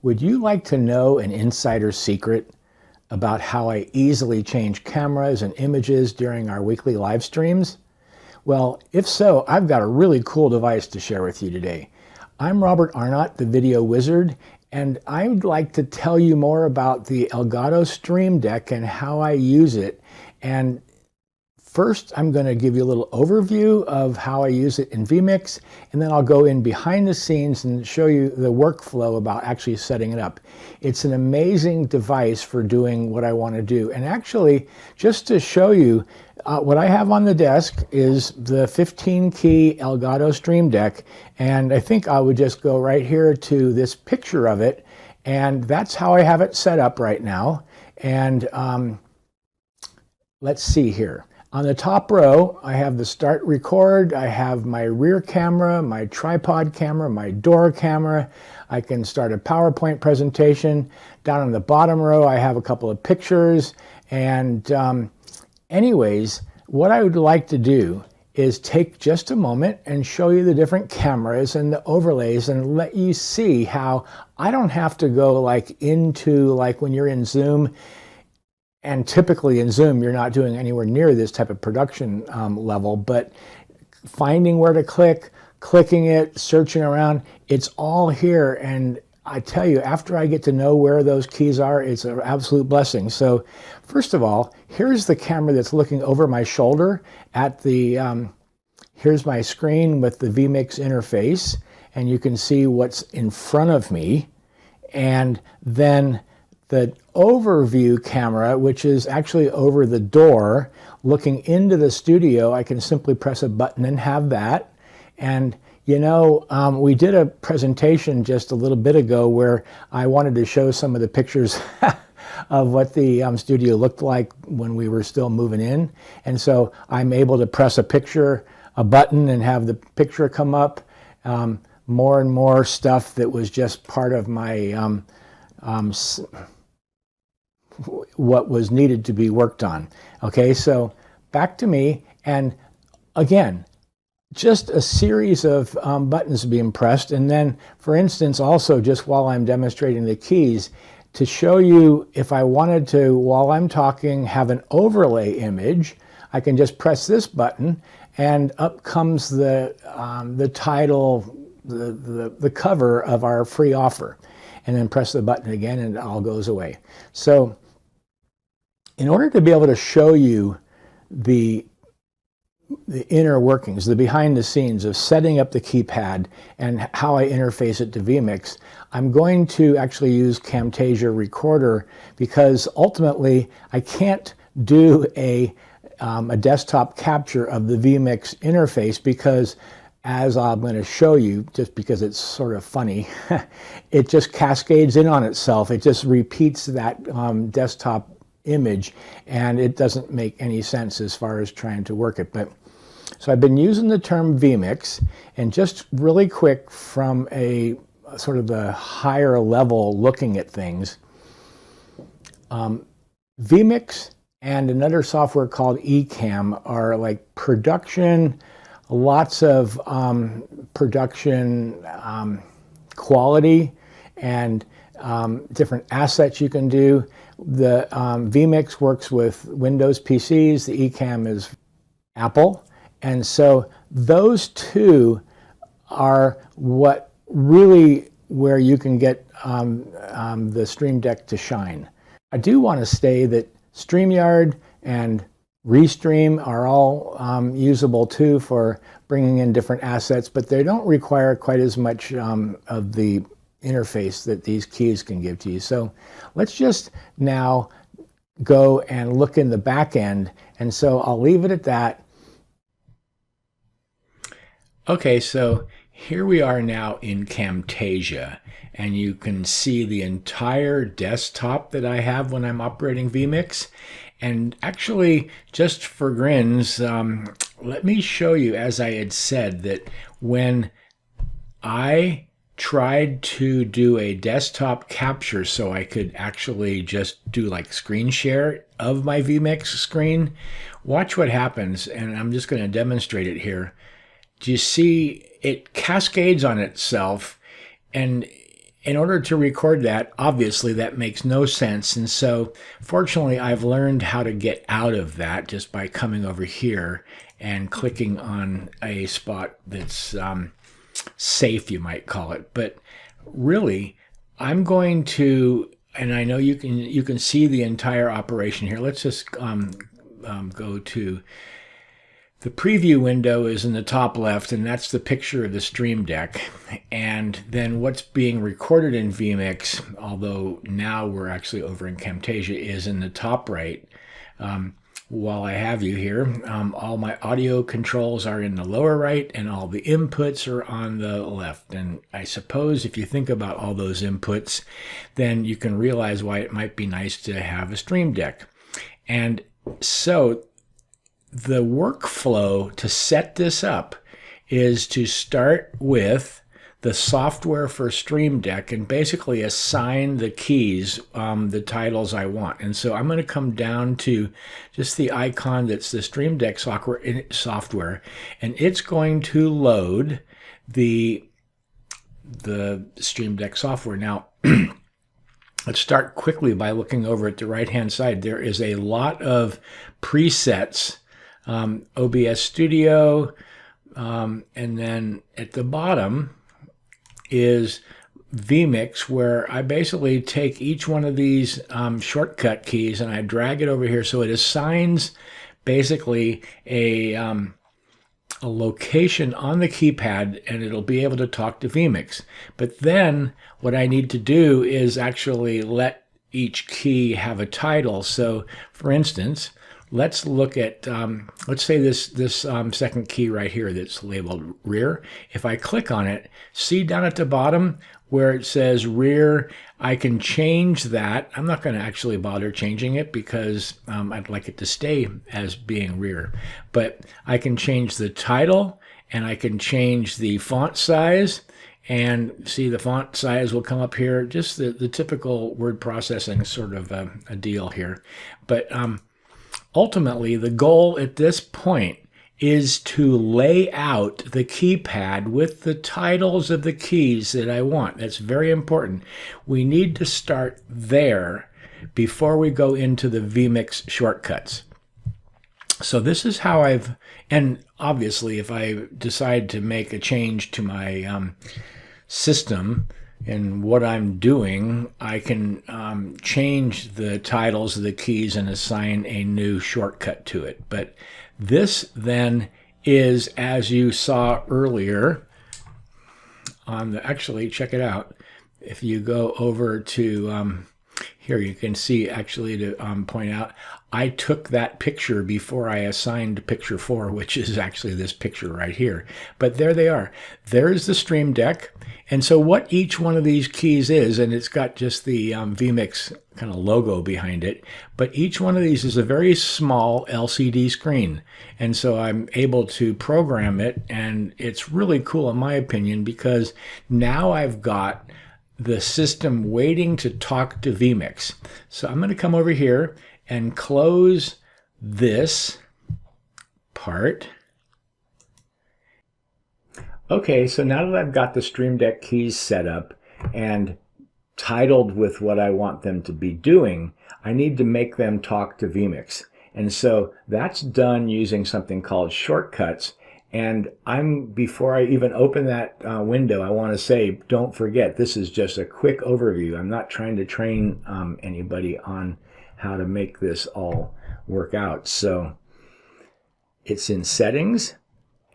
Would you like to know an insider secret about how I easily change cameras and images during our weekly live streams? Well, if so, I've got a really cool device to share with you today. I'm Robert Arnot, the video wizard, and I'd like to tell you more about the Elgato Stream Deck and how I use it. And first, I'm going to give you a little overview of how I use it in vMix, and then I'll go in behind the scenes and show you the workflow about actually setting it up. It's an amazing device for doing what I want to do. And actually, just to show you, what I have on the desk is the 15-key Elgato Stream Deck, and I think I would just go right here to this picture of it, and that's how I have it set up right now. And let's see here. On the top row, I have the start record, I have my rear camera, my tripod camera, my door camera. I can start a PowerPoint presentation. Down on the bottom row, I have a couple of pictures. And anyways, what I would like to do is take just a moment and show you the different cameras and the overlays and let you see how I don't have to go into when you're in Zoom. And typically in Zoom, you're not doing anywhere near this type of production level, but finding where to click, clicking it, searching around, it's all here. And I tell you, after I get to know where those keys are, it's an absolute blessing. So first of all, here's the camera that's looking over my shoulder at the, here's my screen with the vMix interface, and you can see what's in front of me. And then the overview camera, which is actually over the door, looking into the studio, I can simply press a button and have that. And you know, we did a presentation just a little bit ago where I wanted to show some of the pictures of what the studio looked like when we were still moving in. And so I'm able to press a button and have the picture come up. More and more stuff that was just part of my what was needed to be worked on. Okay, so back to me, and again, just a series of buttons being pressed, and then, for instance, also just while I'm demonstrating the keys, to show you if I wanted to, while I'm talking, have an overlay image, I can just press this button, and up comes the title, the cover of our free offer, and then press the button again, and it all goes away. So in order to be able to show you the inner workings, the behind the scenes of setting up the keypad and how I interface it to vMix, I'm going to actually use Camtasia Recorder, because ultimately I can't do a desktop capture of the vMix interface, because as I'm going to show you, just because it's sort of funny, it just cascades in on itself. It just repeats that desktop image, and it doesn't make any sense as far as trying to work it. But so I've been using the term vMix, and just really quick from a sort of the higher level looking at things, vMix and another software called Ecamm are like production, lots of production quality and different assets you can do. The vMix works with Windows PCs, the Ecamm is Apple, and so those two are what really where you can get the Stream Deck to shine. I do want to say that StreamYard and Restream are all usable too for bringing in different assets, but they don't require quite as much of the interface that these keys can give to you. So let's just now go and look in the back end, and so I'll leave it at that. Okay, so here we are now in Camtasia, and you can see the entire desktop that I have when I'm operating vMix. And actually, just for grins, let me show you, as I had said, that when I tried to do a desktop capture so I could actually just do like screen share of my vMix screen, watch what happens, and I'm just going to demonstrate it here. Do you see it cascades on itself, and in order to record that, obviously that makes no sense. And so fortunately, I've learned how to get out of that just by coming over here and clicking on a spot that's safe, you might call it. But really, I'm going to, and I know you can see the entire operation here. Let's just go to the preview window is in the top left, and that's the picture of the Stream Deck. And then what's being recorded in vMix, although now we're actually over in Camtasia, is in the top right. While I have you here, all my audio controls are in the lower right, and all the inputs are on the left. And I suppose if you think about all those inputs, then you can realize why it might be nice to have a Stream Deck. And so the workflow to set this up is to start with the software for Stream Deck and basically assign the keys, the titles I want. And so I'm going to come down to just the icon that's the Stream Deck software, and it's going to load the Stream Deck software. Now, let's start quickly by looking over at the right-hand side. There is a lot of presets, OBS Studio, and then at the bottom is vMix, where I basically take each one of these shortcut keys and I drag it over here so it assigns basically a location on the keypad, and it'll be able to talk to vMix. But then what I need to do is actually let each key have a title. So for instance, let's look at, let's say this second key right here that's labeled rear. If I click on it, see down at the bottom where it says rear, I can change that. I'm not going to actually bother changing it because I'd like it to stay as being rear. But I can change the title, and I can change the font size. And see, the font size will come up here, just the typical word processing sort of a deal here. But ultimately, the goal at this point is to lay out the keypad with the titles of the keys that I want. That's very important. We need to start there before we go into the vMix shortcuts. So this is how and obviously if I decide to make a change to my system and what I'm doing, I can change the titles of the keys and assign a new shortcut to it. But this then is, as you saw earlier on the, actually check it out. If you go over to here, you can see actually to point out, I took that picture before I assigned picture 4, which is actually this picture right here. But there they are. There's the Stream Deck. And so what each one of these keys is, and it's got just the vMix kind of logo behind it, but each one of these is a very small LCD screen. And so I'm able to program it, and it's really cool in my opinion, because now I've got the system waiting to talk to vMix. So I'm going to come over here and close this part. Okay, so now that I've got the Stream Deck keys set up and titled with what I want them to be doing, I need to make them talk to vMix. And so that's done using something called shortcuts. And before I even open that window, I want to say, don't forget, this is just a quick overview. I'm not trying to train anybody on how to make this all work out. So it's in settings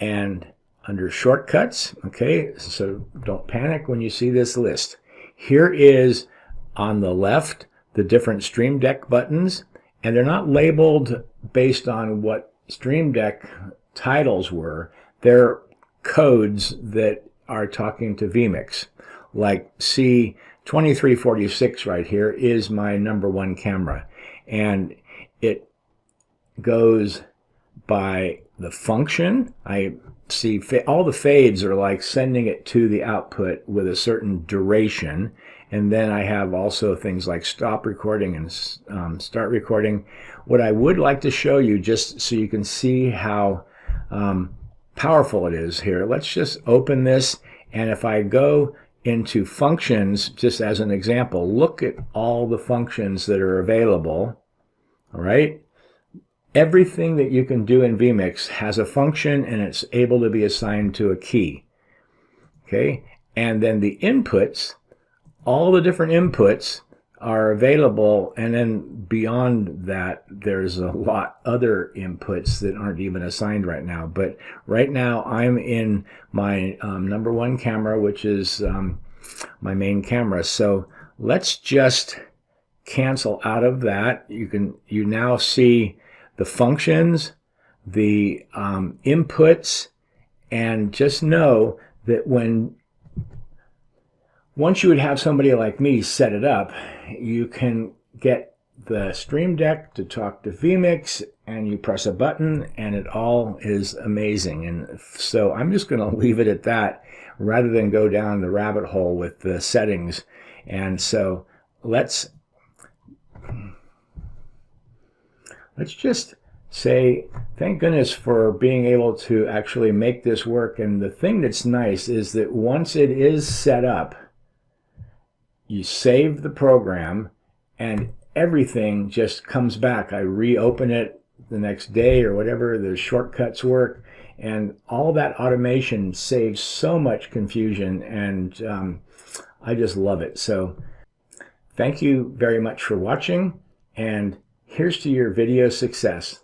and under shortcuts. Okay, so don't panic when you see this list. Here is on the left the different Stream Deck buttons, and they're not labeled based on what Stream Deck titles were. They're codes that are talking to vMix. Like C2346 right here is my #1 camera, and it goes by the function. I see all the fades are like sending it to the output with a certain duration. And then I have also things like stop recording and start recording. What I would like to show you, just so you can see how powerful it is here, let's just open this. And if I go into functions, just as an example, look at all the functions that are available. All right. Everything that you can do in vMix has a function, and it's able to be assigned to a key. Okay. And then the inputs, all the different inputs are available, and then beyond that there's a lot other inputs that aren't even assigned right now. But right now I'm in my number one camera, which is my main camera. So let's just cancel out of that. You now see the functions, the inputs, and just know that once you would have somebody like me set it up, you can get the Stream Deck to talk to vMix, and you press a button and it all is amazing. And so I'm just going to leave it at that rather than go down the rabbit hole with the settings. And so let's just say thank goodness for being able to actually make this work. And the thing that's nice is that once it is set up, you save the program and everything just comes back. I reopen it the next day or whatever, the shortcuts work, and all that automation saves so much confusion, and I just love it. So thank you very much for watching, and here's to your video success.